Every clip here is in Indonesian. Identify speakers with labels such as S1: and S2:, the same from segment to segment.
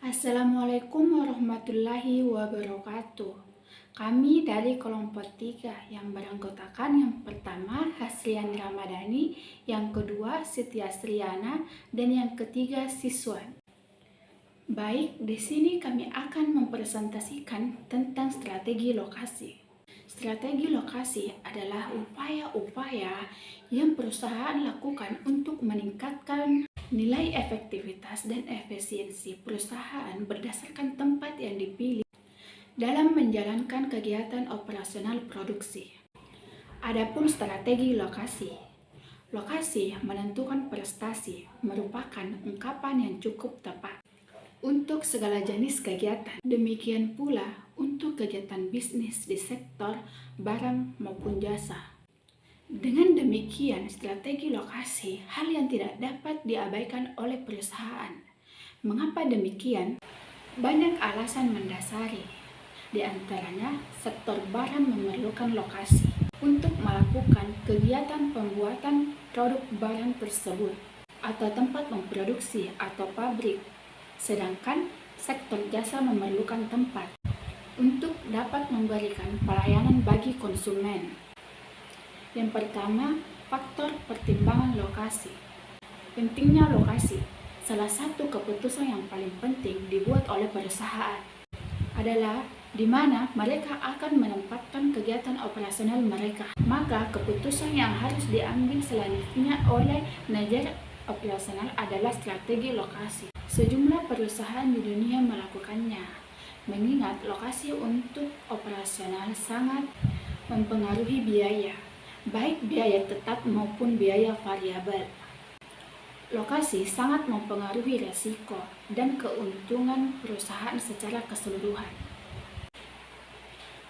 S1: Assalamualaikum warahmatullahi wabarakatuh. Kami dari kelompok 3 yang beranggotakan yang pertama Hasriani Ramadhani, yang kedua Siti Asriana, dan yang ketiga Siswan. Baik, di sini kami akan mempresentasikan tentang strategi lokasi. Strategi lokasi adalah upaya-upaya yang perusahaan lakukan untuk meningkatkan nilai efektivitas dan efisiensi perusahaan berdasarkan tempat yang dipilih dalam menjalankan kegiatan operasional produksi. Adapun strategi lokasi. Lokasi menentukan prestasi merupakan ungkapan yang cukup tepat untuk segala jenis kegiatan. Demikian pula untuk kegiatan bisnis di sektor barang maupun jasa. Dengan demikian, strategi lokasi hal yang tidak dapat diabaikan oleh perusahaan. Mengapa demikian? Banyak alasan mendasari. Di antaranya, sektor barang memerlukan lokasi untuk melakukan kegiatan pembuatan produk barang tersebut atau tempat memproduksi atau pabrik. Sedangkan sektor jasa memerlukan tempat untuk dapat memberikan pelayanan bagi konsumen. Yang pertama, faktor pertimbangan lokasi. Pentingnya lokasi. Salah satu keputusan yang paling penting dibuat oleh perusahaan adalah di mana mereka akan menempatkan kegiatan operasional mereka. Maka keputusan yang harus diambil selanjutnya oleh manajer operasional adalah strategi lokasi. Sejumlah perusahaan di dunia melakukannya, mengingat lokasi untuk operasional sangat mempengaruhi biaya, baik biaya tetap maupun biaya variabel. Lokasi sangat mempengaruhi risiko dan keuntungan perusahaan secara keseluruhan.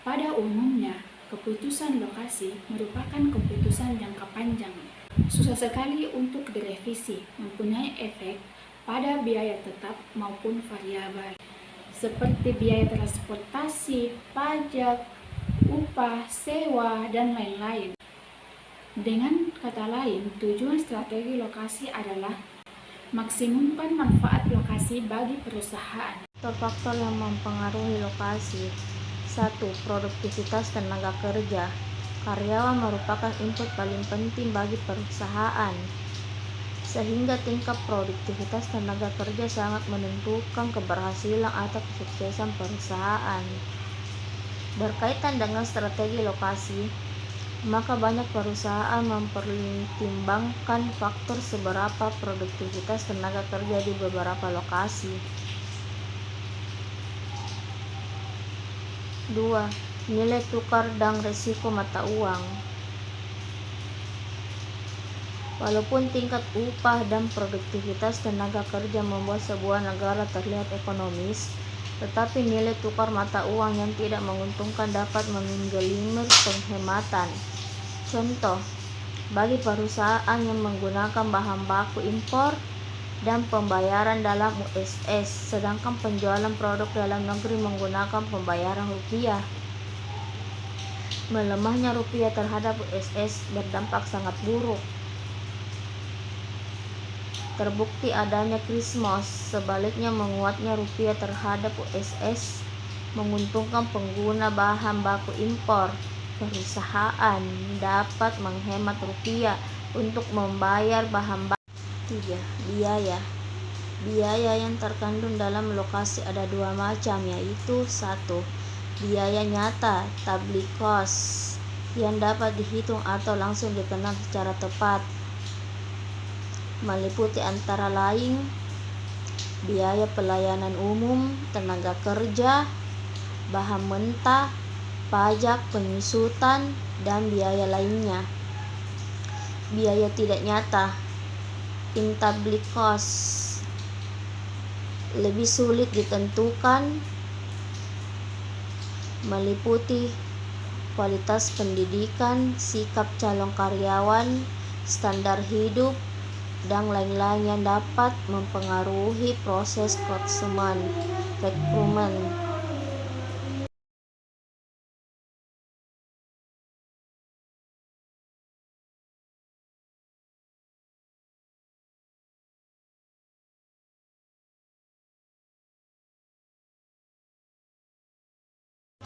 S1: Pada umumnya, keputusan lokasi merupakan keputusan jangka panjang. Susah sekali untuk direvisi, mempunyai efek pada biaya tetap maupun variabel, seperti biaya transportasi, pajak, upah, sewa, dan lain-lain. Dengan kata lain, tujuan strategi lokasi adalah maksimumkan manfaat lokasi bagi perusahaan.
S2: Faktor yang mempengaruhi lokasi. 1. Produktivitas tenaga kerja. Karyawan merupakan input paling penting bagi perusahaan, sehingga tingkat produktivitas tenaga kerja sangat menentukan keberhasilan atau kesuksesan perusahaan. Berkaitan dengan strategi lokasi, maka banyak perusahaan mempertimbangkan faktor seberapa produktivitas tenaga kerja di beberapa lokasi. 2. Nilai tukar dan risiko mata uang. Walaupun tingkat upah dan produktivitas tenaga kerja membuat sebuah negara terlihat ekonomis, tetapi nilai tukar mata uang yang tidak menguntungkan dapat menggelimer penghematan. Contoh, bagi perusahaan yang menggunakan bahan baku impor dan pembayaran dalam USS, sedangkan penjualan produk dalam negeri menggunakan pembayaran rupiah. Melemahnya rupiah terhadap USS berdampak sangat buruk. Terbukti adanya Krismos, sebaliknya menguatnya rupiah terhadap USS menguntungkan pengguna bahan baku impor. Perusahaan dapat menghemat rupiah untuk membayar bahan baku. 3. Biaya. Biaya yang terkandung dalam lokasi ada dua macam, yaitu 1. Biaya nyata, tablik cost, yang dapat dihitung atau langsung dikenal secara tepat, meliputi antara lain biaya pelayanan umum, tenaga kerja, bahan mentah, pajak, penyusutan, dan biaya lainnya. Biaya tidak nyata, intablik cost, lebih sulit ditentukan, meliputi kualitas pendidikan, sikap calon karyawan, standar hidup, dan lain-lain yang dapat mempengaruhi proses rekrutmen.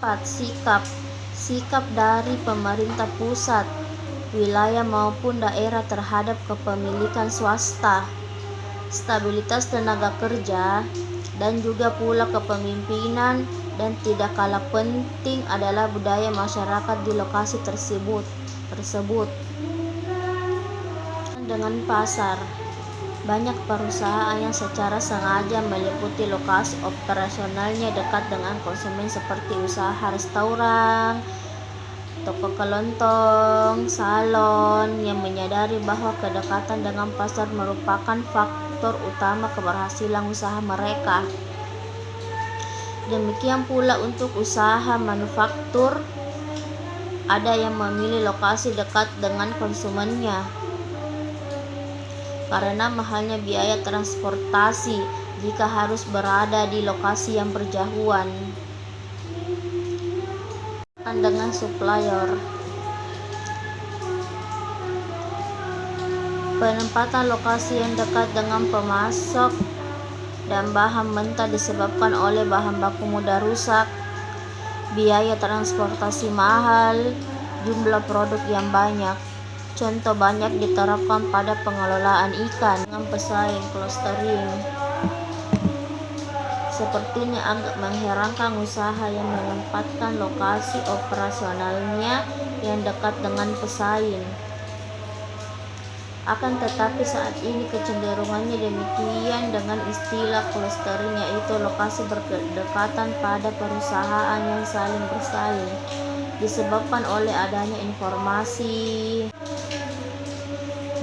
S2: 4. Sikap dari pemerintah pusat, wilayah maupun daerah terhadap kepemilikan swasta, stabilitas tenaga kerja, dan juga pula kepemimpinan, dan tidak kalah penting adalah budaya masyarakat di lokasi tersebut. Dengan pasar, banyak perusahaan yang secara sengaja meliputi lokasi operasionalnya dekat dengan konsumen seperti usaha restoran, toko kelontong, salon, yang menyadari bahwa kedekatan dengan pasar merupakan faktor utama keberhasilan usaha mereka. Demikian pula untuk usaha manufaktur, ada yang memilih lokasi dekat dengan konsumennya karena mahalnya biaya transportasi jika harus berada di lokasi yang berjauhan. Dengan supplier, penempatan lokasi yang dekat dengan pemasok dan bahan mentah disebabkan oleh bahan baku mudah rusak, biaya transportasi mahal, jumlah produk yang banyak. Contoh banyak diterapkan pada pengelolaan ikan dengan pesaing clustering. Sepertinya agak mengherankan usaha yang menempatkan lokasi operasionalnya yang dekat dengan pesaing. Akan tetapi saat ini kecenderungannya demikian dengan istilah clustering, yaitu lokasi berdekatan pada perusahaan yang saling bersaing, disebabkan oleh adanya informasi,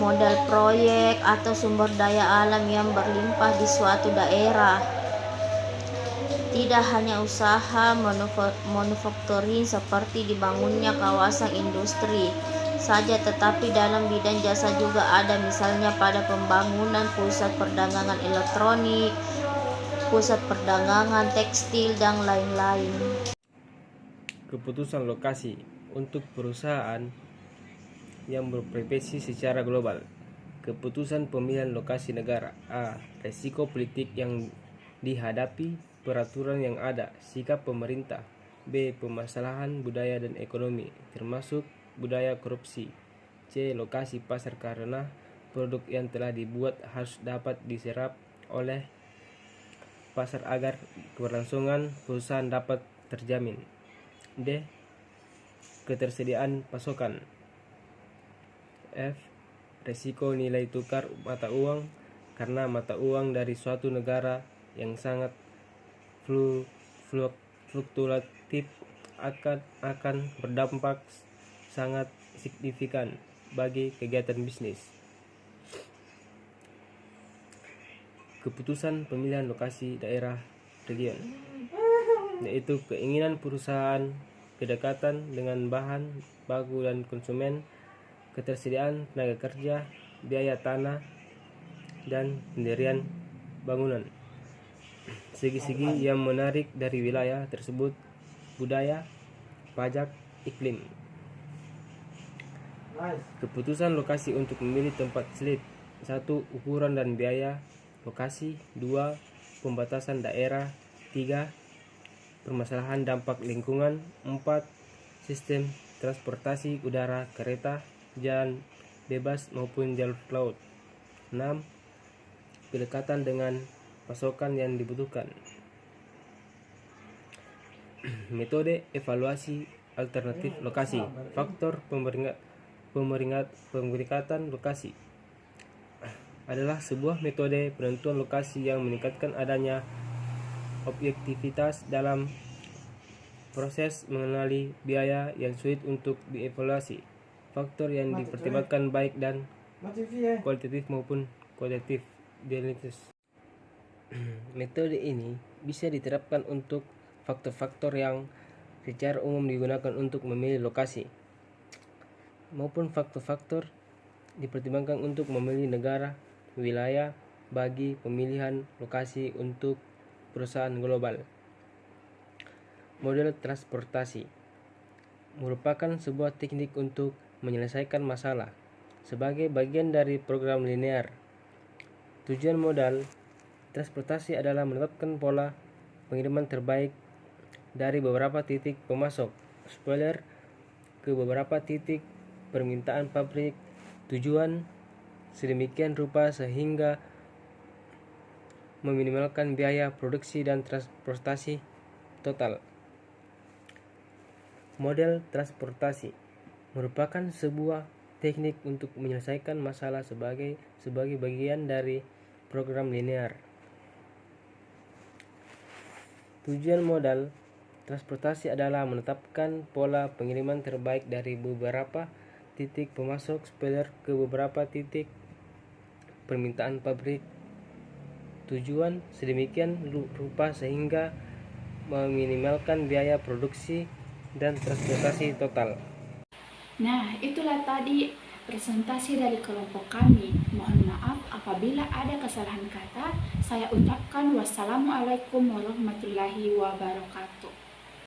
S2: modal proyek, atau sumber daya alam yang berlimpah di suatu daerah. Tidak hanya usaha manufakturing seperti dibangunnya kawasan industri saja, tetapi dalam bidang jasa juga ada, misalnya pada pembangunan pusat perdagangan elektronik, pusat perdagangan tekstil, dan lain-lain.
S3: Keputusan lokasi untuk perusahaan yang berprofesi secara global. Keputusan pemilihan lokasi negara. A. Risiko politik yang dihadapi, peraturan yang ada, sikap pemerintah. B. Permasalahan budaya dan ekonomi, termasuk budaya korupsi. C. Lokasi pasar karena produk yang telah dibuat harus dapat diserap oleh pasar agar keberlangsungan perusahaan dapat terjamin. D. Ketersediaan pasokan. F. Risiko nilai tukar mata uang, karena mata uang dari suatu negara yang sangat fluktuatif akan berdampak sangat signifikan bagi kegiatan bisnis. Keputusan pemilihan lokasi daerah region, yaitu keinginan perusahaan, kedekatan dengan bahan baku dan konsumen, ketersediaan tenaga kerja, biaya tanah, dan pendirian bangunan. Segi-segi yang menarik dari wilayah tersebut: budaya, pajak, iklim. Keputusan lokasi untuk memilih tempat slip. 1. Ukuran dan biaya lokasi. 2. Pembatasan daerah. 3. Permasalahan dampak lingkungan. 4. Sistem transportasi udara, kereta, jalan bebas maupun jalur laut. 6. Kedekatan dengan pasokan yang dibutuhkan. Metode evaluasi alternatif lokasi. Faktor pemeringkatan lokasi adalah sebuah metode penentuan lokasi yang meningkatkan adanya objektivitas dalam proses mengenali biaya yang sulit untuk dievaluasi. Faktor yang dipertimbangkan baik dan kualitatif maupun kualitatif dianalisis. Metode ini bisa diterapkan untuk faktor-faktor yang secara umum digunakan untuk memilih lokasi, maupun faktor-faktor dipertimbangkan untuk memilih negara, wilayah bagi pemilihan lokasi untuk perusahaan global. Model transportasi merupakan sebuah teknik untuk menyelesaikan masalah sebagai bagian dari program linear. Tujuan modal transportasi adalah menetapkan pola pengiriman terbaik dari beberapa titik pemasok spoiler ke beberapa titik permintaan pabrik tujuan sedemikian rupa sehingga meminimalkan biaya produksi dan transportasi total. Model transportasi merupakan sebuah teknik untuk menyelesaikan masalah sebagai bagian dari program linear. Tujuan modal transportasi adalah menetapkan pola pengiriman terbaik dari beberapa titik pemasok spoiler ke beberapa titik permintaan pabrik tujuan sedemikian rupa sehingga meminimalkan biaya produksi dan transportasi total.
S1: Nah, itulah tadi presentasi dari kelompok kami. Mohon maaf apabila ada kesalahan kata. Saya ucapkan wassalamualaikum warahmatullahi wabarakatuh.